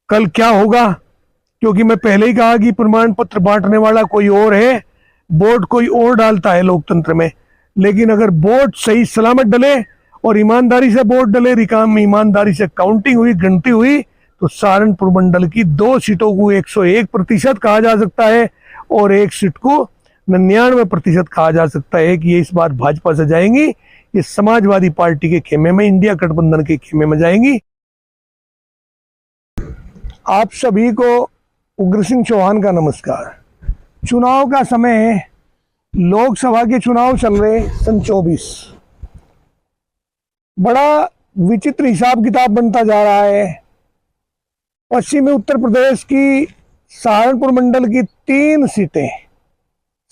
कल क्या होगा, क्योंकि मैं पहले ही कहा कि प्रमाण पत्र बांटने वाला कोई और है, वोट कोई और डालता है लोकतंत्र में। लेकिन अगर वोट सही सलामत डले और ईमानदारी से वोट डले, रिकाम में ईमानदारी से काउंटिंग हुई, गिनती हुई, तो सहारनपुर मंडल की 2 सीटों को 101% कहा जा सकता है और 1 सीट को 99% कहा जा सकता है कि ये इस बार भाजपा से जाएंगी, ये समाजवादी पार्टी के खेमे में, इंडिया गठबंधन के खेमे में जाएंगी। आप सभी को उग्र सिंह चौहान का नमस्कार। चुनाव का समय है, लोकसभा के चुनाव चल रहे सन 24। बड़ा विचित्र हिसाब किताब बनता जा रहा है। पश्चिमी उत्तर प्रदेश की सहारनपुर मंडल की 3 सीटें,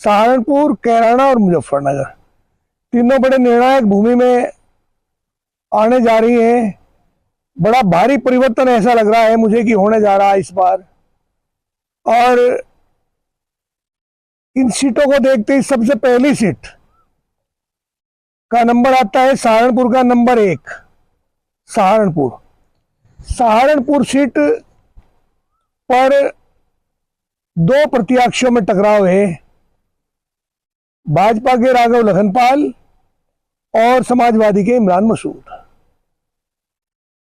सहारनपुर, कैराना और मुजफ्फरनगर, तीनों बड़े निर्णायक भूमि में आने जा रही हैं। बड़ा भारी परिवर्तन ऐसा लग रहा है मुझे कि होने जा रहा है इस बार। और इन सीटों को देखते ही सबसे पहली सीट का नंबर आता है सहारनपुर का नंबर 1, सहारनपुर। सहारनपुर सीट पर 2 प्रत्याशियों में टकराव है, भाजपा के राघव लखनपाल और समाजवादी के इमरान मसूद।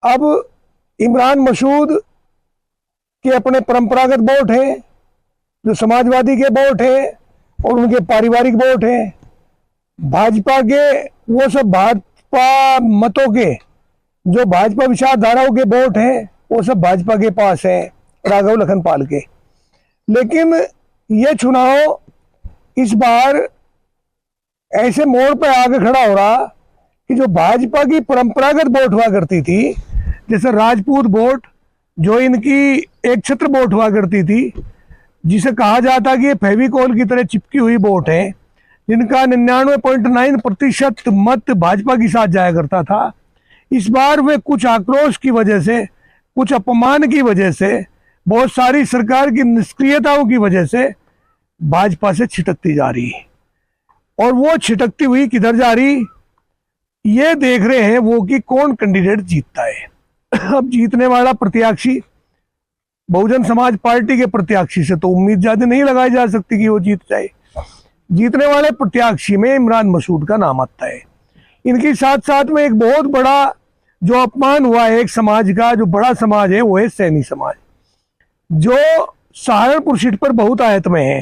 अब इमरान मसूद के अपने परंपरागत वोट हैं, जो समाजवादी के वोट हैं और उनके पारिवारिक वोट हैं। भाजपा के वो सब भाजपा मतों के, जो भाजपा विचारधाराओं के वोट हैं, वो सब भाजपा के पास हैं, राघव लखनपाल के। लेकिन ये चुनाव इस बार ऐसे मोड़ पर आगे खड़ा हो रहा कि जो भाजपा की परंपरागत वोट हुआ करती थी, जैसे राजपूत वोट, जो इनकी एक छत्र वोट हुआ करती थी, जिसे कहा जाता कि ये फेविकोल की तरह चिपकी हुई वोट है, जिनका 99.9% मत भाजपा के साथ जाया करता था, इस बार वे कुछ आक्रोश की वजह से, कुछ अपमान की वजह से, बहुत सारी सरकार की निष्क्रियताओं की वजह से भाजपा से छिटकती जा रही है। और वो छिटकती हुई किधर जा रही, ये देख रहे हैं वो कि कौन कैंडिडेट जीतता है। अब जीतने वाला प्रत्याशी, बहुजन समाज पार्टी के प्रत्याशी से तो उम्मीद ज्यादा नहीं लगाई जा सकती कि वो जीत जाए। जीतने वाले प्रत्याशी में इमरान मसूद का नाम आता है। इनके साथ साथ में एक बहुत बड़ा जो अपमान हुआ है एक समाज का, जो बड़ा समाज है, वो है सैनी समाज, जो सहारनपुर सीट पर बहुत आयत में है।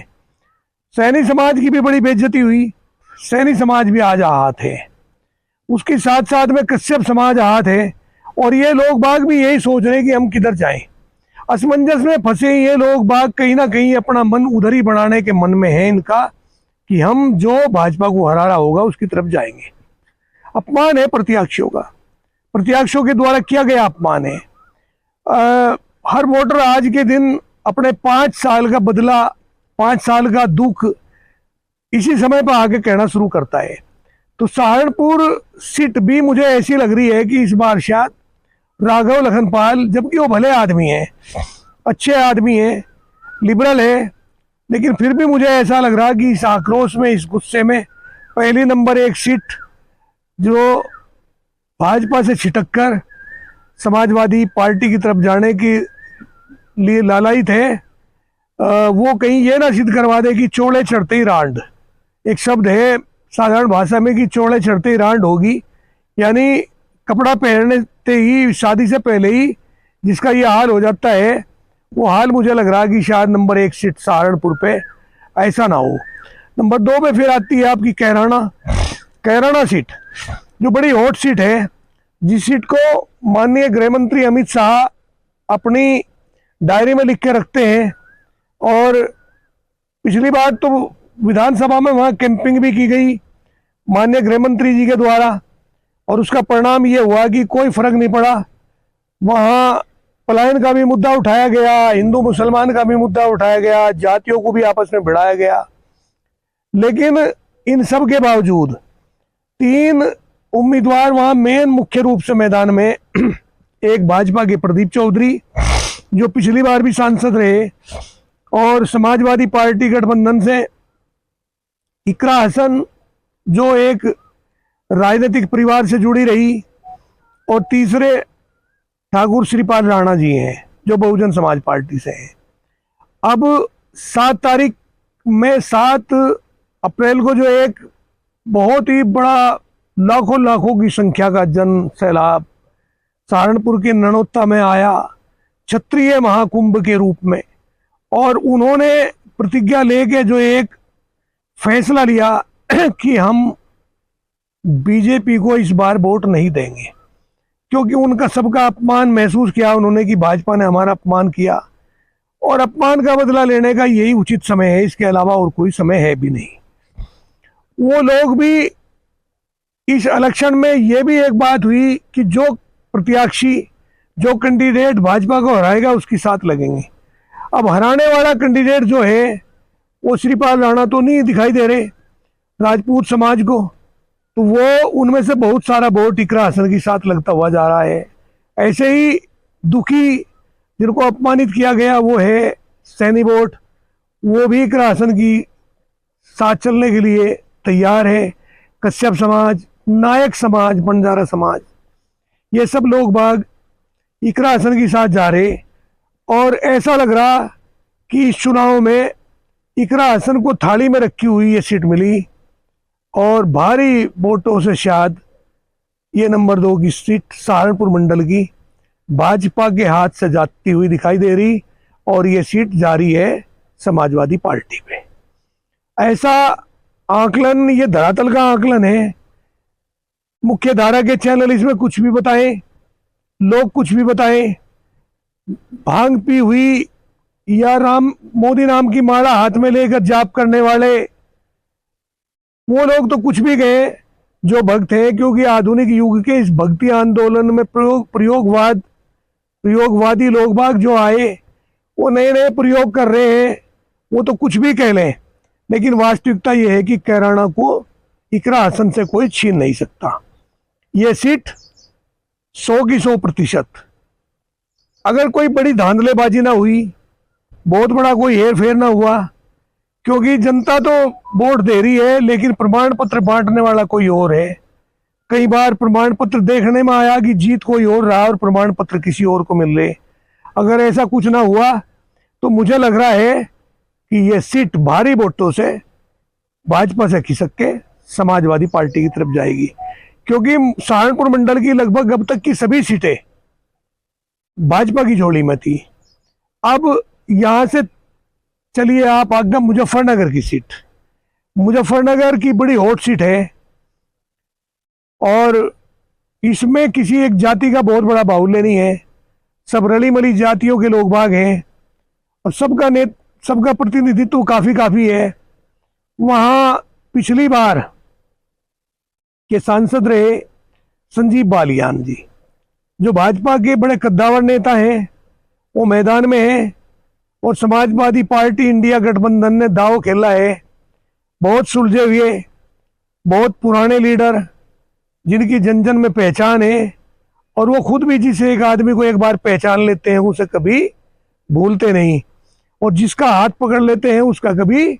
सैनी समाज की भी बड़ी बेइज्जती हुई, सैनी समाज भी आज आहत है। उसके साथ साथ में कश्यप समाज आहत है। और ये लोग बाग भी यही सोच रहे हैं कि हम किधर जाएं। असमंजस में फंसे ये लोग बाग कहीं ना कहीं अपना मन उधर ही बढ़ाने के मन में है इनका कि हम जो भाजपा को हराना होगा उसकी तरफ जाएंगे। अपमान है प्रत्याशियों का, प्रत्याशियों के द्वारा किया गया अपमान है। हर वोटर आज के दिन अपने 5 साल का बदला, 5 साल का दुख इसी समय पर आके कहना शुरू करता है। तो सहारनपुर सीट भी मुझे ऐसी लग रही है कि इस बार शायद राघव लखनपाल, जबकि वो भले आदमी हैं, अच्छे आदमी हैं, लिबरल है, लेकिन फिर भी मुझे ऐसा लग रहा कि इस आक्रोश में, इस गुस्से में पहली नंबर 1 सीट जो भाजपा से छिटककर समाजवादी पार्टी की तरफ जाने के लिए लालायित है, वो कहीं ये ना सिद्ध करवा दे कि चोले चढ़ते ही रांड, एक शब्द है साधारण भाषा में कि चोले चढ़ते ही रांड होगी, यानी कपड़ा पहनने ही, शादी से पहले ही जिसका ये हाल हो जाता है, वो हाल मुझे लग रहा है कि शायद नंबर 1 सीट सहारनपुर पे ऐसा ना हो। नंबर 2 पे फिर आती है आपकी कैराना सीट, जो बड़ी हॉट सीट है, जिस सीट को माननीय गृह मंत्री अमित शाह अपनी डायरी में लिख के रखते हैं। और पिछली बार तो विधानसभा में वहाँ कैंपिंग भी की गई माननीय गृह मंत्री जी के द्वारा, और उसका परिणाम ये हुआ कि कोई फर्क नहीं पड़ा। वहाँ पलायन का भी मुद्दा उठाया गया, हिंदू मुसलमान का भी मुद्दा उठाया गया, जातियों को भी आपस में भिड़ाया गया। लेकिन इन सब के बावजूद 3 उम्मीदवार वहाँ मेन मुख्य रूप से मैदान में, एक भाजपा के प्रदीप चौधरी जो पिछली बार भी सांसद रहे, और समाजवादी पार्टी गठबंधन से इकरा हसन जो एक राजनीतिक परिवार से जुड़ी रही, और तीसरे ठाकुर श्रीपाल राणा जी हैं। जो बहुजन समाज पार्टी से हैं। अब 7 अप्रैल को जो एक बहुत ही बड़ा लाखों लाखों की संख्या का जन सैलाब सहारनपुर के ननौता में आया क्षत्रिय महाकुंभ के रूप में, और उन्होंने प्रतिज्ञा लेके जो एक फैसला लिया कि हम बीजेपी को इस बार वोट नहीं देंगे, क्योंकि उनका सबका अपमान महसूस किया उन्होंने कि भाजपा ने हमारा अपमान किया, और अपमान का बदला लेने का यही उचित समय है, इसके अलावा और कोई समय है भी नहीं। वो लोग भी इस इलेक्शन में ये भी एक बात हुई कि जो प्रत्याशी, जो कैंडिडेट भाजपा को हराएगा उसके साथ लगेंगे। अब हराने वाला कैंडिडेट जो है वो श्रीपाल राणा तो नहीं दिखाई दे रहे राजपूत समाज को, तो वो उनमें से बहुत सारा वोट इकरा हसन के साथ लगता हुआ जा रहा है। ऐसे ही दुखी जिनको अपमानित किया गया वो है सैनी वोट, वो भी इकरा हसन की साथ चलने के लिए तैयार है। कश्यप समाज, नायक समाज, बंजारा समाज, ये सब लोग बाग इकरा हसन के साथ जा रहे, और ऐसा लग रहा कि इस चुनाव में इकरा हसन को थाली में रखी हुई ये सीट मिली, और भारी वोटों से शायद ये नंबर 2 की सीट सहारनपुर मंडल की भाजपा के हाथ से जाती हुई दिखाई दे रही, और ये सीट जा रही है समाजवादी पार्टी पे। ऐसा आकलन, ये धरातल का आकलन है। मुख्य धारा के चैनल इसमें कुछ भी बताएं, लोग कुछ भी बताएं, भांग पी हुई या मोदी नाम की माला हाथ में लेकर जाप करने वाले वो लोग तो कुछ भी गए जो भक्त हैं, क्योंकि आधुनिक युग के इस भक्ति आंदोलन में प्रयोगवादी लोग बाग जो आए वो नए नए प्रयोग कर रहे हैं। वो तो कुछ भी कह लें, लेकिन वास्तविकता ये है कि कैराना को इकरा हसन से कोई छीन नहीं सकता। ये सीट 100 की 100%, अगर कोई बड़ी धांधलेबाजी ना हुई, बहुत बड़ा कोई हेर फेर ना हुआ, क्योंकि जनता तो वोट दे रही है लेकिन प्रमाण पत्र बांटने वाला कोई और है। कई बार प्रमाण पत्र देखने में आया कि जीत कोई और रहा और प्रमाण पत्र किसी और को मिल रहे। अगर ऐसा कुछ ना हुआ तो मुझे लग रहा है कि ये सीट भारी वोटों से भाजपा से खिसक के समाजवादी पार्टी की तरफ जाएगी, क्योंकि सहारनपुर मंडल की लगभग अब तक की सभी सीटें भाजपा की झोली में थी। अब यहां से चलिए आप आगे मुजफ्फरनगर की सीट, मुजफ्फरनगर की बड़ी हॉट सीट है, और इसमें किसी एक जाति का बहुत बड़ा बाहुल्य नहीं है। सब रली मली जातियों के लोग बाग हैं, और सबका प्रतिनिधित्व काफी है। वहां पिछली बार के सांसद रहे संजीव बालियान जी, जो भाजपा के बड़े कद्दावर नेता हैं, वो मैदान में हैं, और समाजवादी पार्टी इंडिया गठबंधन ने दाव खेला है। बहुत सुलझे हुए, बहुत पुराने लीडर जिनकी जन जन में पहचान है, और वो खुद भी जिस एक आदमी को एक बार पहचान लेते हैं उसे कभी भूलते नहीं, और जिसका हाथ पकड़ लेते हैं उसका कभी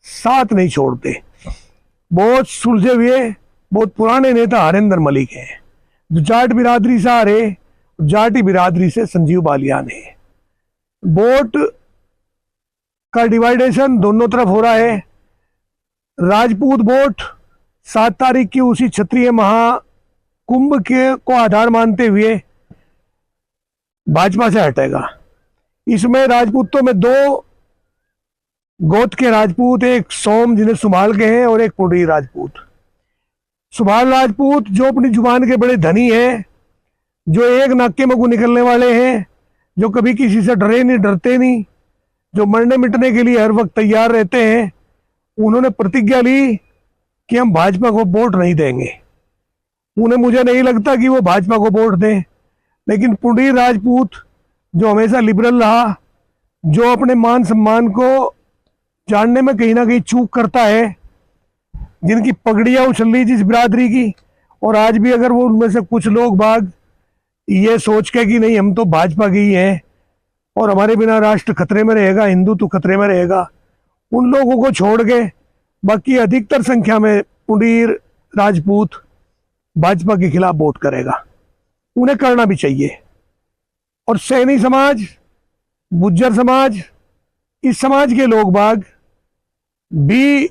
साथ नहीं छोड़ते। बहुत सुलझे हुए, बहुत पुराने नेता हरेंद्र मलिक हैं, जो जाट बिरादरी से आ रहे, जाटी बिरादरी से संजीव बालियान है। वोट का डिवाइडेशन दोनों तरफ हो रहा है। राजपूत वोट 7 तारीख की उसी क्षत्रिय महाकुंभ के को आधार मानते हुए भाजपा से हटेगा। इसमें राजपूतों में 2 गोत्र के राजपूत, एक सोम जिन्हें सुभाल के हैं और एक पुंडरी राजपूत। सुभाल राजपूत जो अपनी जुबान के बड़े धनी हैं, जो एक नाके में को निकलने वाले हैं, जो कभी किसी से डरते नहीं, जो मरने मिटने के लिए हर वक्त तैयार रहते हैं, उन्होंने प्रतिज्ञा ली कि हम भाजपा को वोट नहीं देंगे। मुझे नहीं लगता कि वो भाजपा को वोट दें, लेकिन पुंडरी राजपूत जो हमेशा लिबरल रहा, जो अपने मान सम्मान को जानने में कहीं ना कहीं चूक करता है, जिनकी पगड़ियां उछल रही जिस बिरादरी की, और आज भी अगर वो उनमें से कुछ लोग बाग ये सोच के कि नहीं हम तो भाजपा के ही हैं और हमारे बिना राष्ट्र खतरे में रहेगा, हिंदुत्व खतरे में रहेगा, उन लोगों को छोड़ के बाकी अधिकतर संख्या में पुंडरी राजपूत भाजपा के खिलाफ वोट करेगा। उन्हें करना भी चाहिए। और सैनी समाज गुज्जर समाज, इस समाज के लोग बाग भी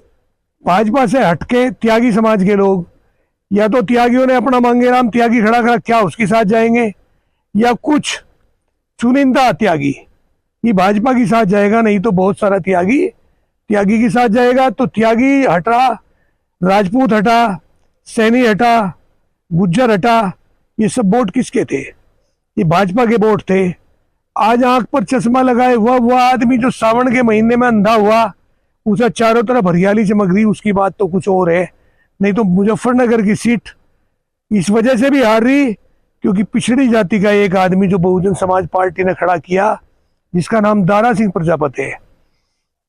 भाजपा से हटके त्यागी समाज के लोग, या तो त्यागियों ने अपना मांगेराम त्यागी खड़ा कर क्या उसके साथ जाएंगे, या कुछ चुनिंदा त्यागी ये भाजपा के साथ जाएगा, नहीं तो बहुत सारा त्यागी के साथ जाएगा। तो त्यागी हटा, राजपूत हटा, सैनी हटा, गुज्जर हटा, ये सब वोट किसके थे? ये भाजपा के वोट थे। आज आंख पर चश्मा लगाए हुआ वो आदमी जो सावन के महीने में अंधा हुआ, उसे चारों तरफ हरियाली चमक रही, उसकी बात तो कुछ और है। नहीं तो मुजफ्फरनगर की सीट इस वजह से भी हार रही क्योंकि पिछड़ी जाति का एक आदमी जो बहुजन समाज पार्टी ने खड़ा किया, जिसका नाम दारा सिंह प्रजापति है।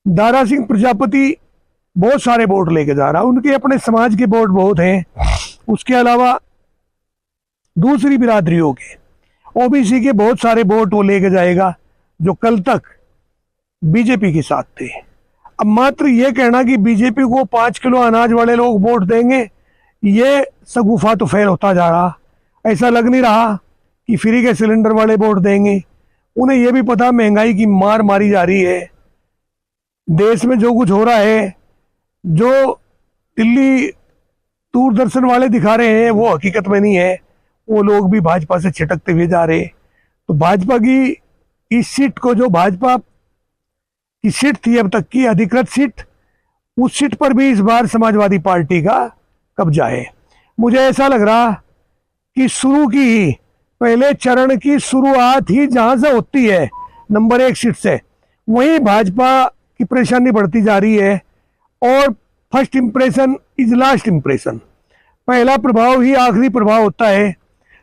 दारा सिंह प्रजापति बहुत सारे वोट लेके जा रहा, उनके अपने समाज के वोट बहुत हैं, उसके अलावा दूसरी बिरादरियों के ओबीसी के बहुत सारे वोट वो लेके जाएगा जो कल तक बीजेपी के साथ थे। अब मात्र ये कहना कि बीजेपी को 5 किलो अनाज वाले लोग वोट देंगे, ये सगुफा तो फेल होता जा रहा। ऐसा लग नहीं रहा कि फ्री के सिलेंडर वाले वोट देंगे। उन्हें यह भी पता महंगाई की मार मारी जा रही है, देश में जो कुछ हो रहा है, जो दिल्ली दूरदर्शन वाले दिखा रहे हैं वो हकीकत में नहीं है। वो लोग भी भाजपा से छिटकते हुए जा रहे। तो भाजपा की इस सीट को, जो भाजपा की सीट थी अब तक की अधिकृत सीट, उस सीट पर भी इस बार समाजवादी पार्टी का कब्जा है। मुझे ऐसा लग रहा कि शुरू की ही पहले चरण की शुरुआत ही जहां से होती है नंबर 1 सीट से, वहीं भाजपा की परेशानी बढ़ती जा रही है। और first impression is last impression, पहला प्रभाव ही आखिरी प्रभाव होता है।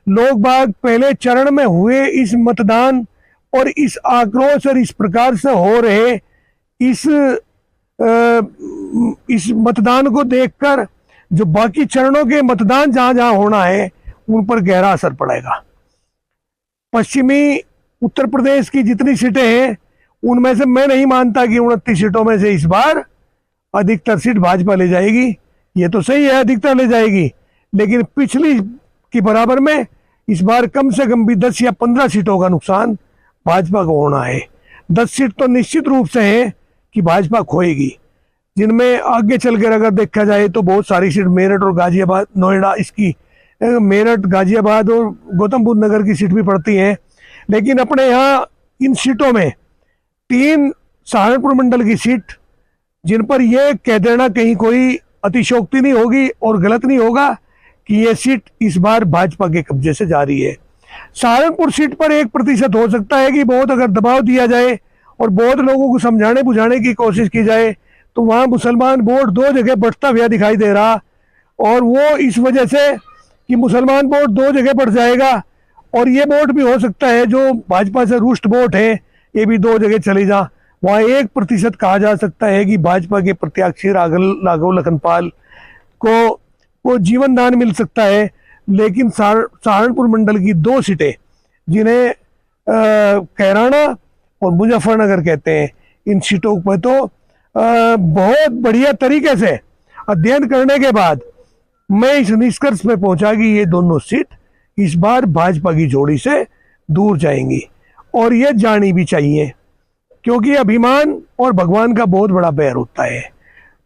लोग बाग पहले चरण में हुए इस मतदान और इस आक्रोश और इस प्रकार से हो रहे इस मतदान को देखकर जो बाकी चरणों के मतदान जहां जहां होना है उन पर गहरा असर पड़ेगा। पश्चिमी उत्तर प्रदेश की जितनी सीटें हैं उनमें से मैं नहीं मानता कि 29 सीटों में से इस बार अधिकतर सीट भाजपा ले जाएगी। ये तो सही है अधिकतर ले जाएगी, लेकिन पिछली की बराबर में इस बार कम से कम भी 10 या 15 सीटों का नुकसान भाजपा को होना है। 10 सीट तो निश्चित रूप से है कि भाजपा खोएगी, जिनमें आगे चलकर अगर देखा जाए तो बहुत सारी सीट मेरठ और गाजियाबाद, नोएडा, इसकी मेरठ, गाजियाबाद और गौतम बुद्ध नगर की सीट भी पड़ती हैं। लेकिन अपने यहाँ इन सीटों में 3 सहारनपुर मंडल की सीट, जिन पर यह कह देना कहीं कोई अतिशोक्ति नहीं होगी और गलत नहीं होगा कि यह सीट इस बार भाजपा के कब्जे से जा रही है। सहारनपुर सीट पर 1% हो सकता है कि बहुत अगर दबाव दिया जाए और बहुत लोगों को समझाने बुझाने की कोशिश की जाए तो वहां मुसलमान वोट 2 जगह बढ़ता हुआ दिखाई दे रहा, और वो इस वजह से कि मुसलमान वोट 2 जगह बढ़ जाएगा और ये वोट भी हो सकता है जो भाजपा से रुष्ट वोट है ये भी 2 जगह चली जा। वहां 1% कहा जा सकता है कि भाजपा के प्रत्याशी राघव लखनपाल को जीवन दान मिल सकता है। लेकिन सहारनपुर मंडल की 2 सीटें, जिन्हें कैराना और मुजफ्फरनगर कहते हैं, इन सीटों पर तो बहुत बढ़िया तरीके से अध्ययन करने के बाद मैं इस निष्कर्ष पे पहुंचा कि ये दोनों सीट इस बार भाजपा की जोड़ी से दूर जाएंगी, और ये जानी भी चाहिए, क्योंकि अभिमान और भगवान का बहुत बड़ा बैर होता है।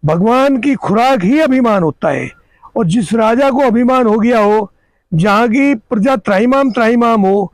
भगवान की खुराक ही अभिमान होता है, और जिस राजा को अभिमान हो गया हो, जहां की प्रजा त्राहिमाम हो,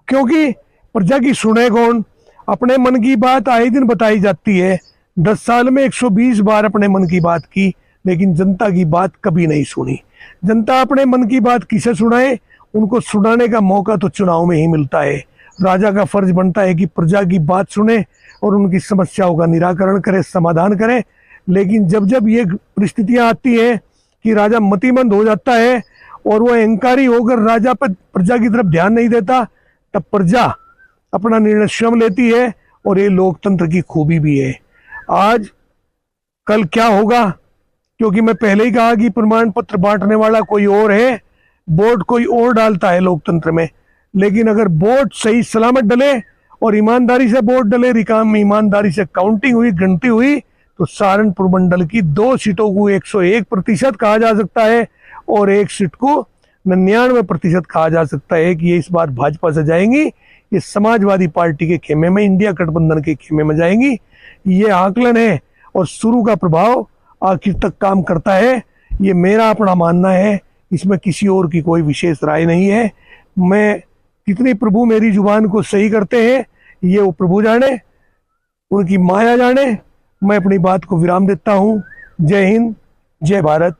क्योंकि प्रजा की सुने कौन? अपने मन की बात आए दिन बताई जाती है। 10 साल में 120 बार अपने मन की बात की, लेकिन जनता की बात कभी नहीं सुनी। जनता अपने मन की बात किसे सुनाए? उनको सुनाने का मौका तो चुनाव में ही मिलता है। राजा का फर्ज बनता है कि प्रजा की बात सुने और उनकी समस्याओं का निराकरण करे, समाधान करे। लेकिन जब जब ये परिस्थितियां आती हैं कि राजा मतिमंद हो जाता है और वो अहंकारी होकर राजा पर प्रजा की तरफ ध्यान नहीं देता, तब प्रजा अपना निर्णय स्वयं लेती है, और ये लोकतंत्र की खूबी भी है। आज कल क्या होगा, क्योंकि मैं पहले ही कहा कि प्रमाण पत्र बांटने वाला कोई और है, वोट कोई और डालता है लोकतंत्र में। लेकिन अगर वोट सही सलामत डले और ईमानदारी से वोट डले, रिकाम में ईमानदारी से काउंटिंग हुई, गिनती हुई, तो सहारनपुर मंडल की 2 सीटों को 101% कहा जा सकता है और 1 सीट को 99% कहा जा सकता है कि ये इस बार भाजपा से जाएंगी। ये समाजवादी पार्टी के खेमे में, इंडिया गठबंधन के खेमे में जाएंगी। ये आकलन है और शुरू का प्रभाव आखिर तक काम करता है, ये मेरा अपना मानना है। इसमें किसी और की कोई विशेष राय नहीं है। मैं कितनी प्रभु मेरी जुबान को सही करते हैं ये वो प्रभु जाने, उनकी माया जाने। मैं अपनी बात को विराम देता हूँ। जय हिंद, जय भारत।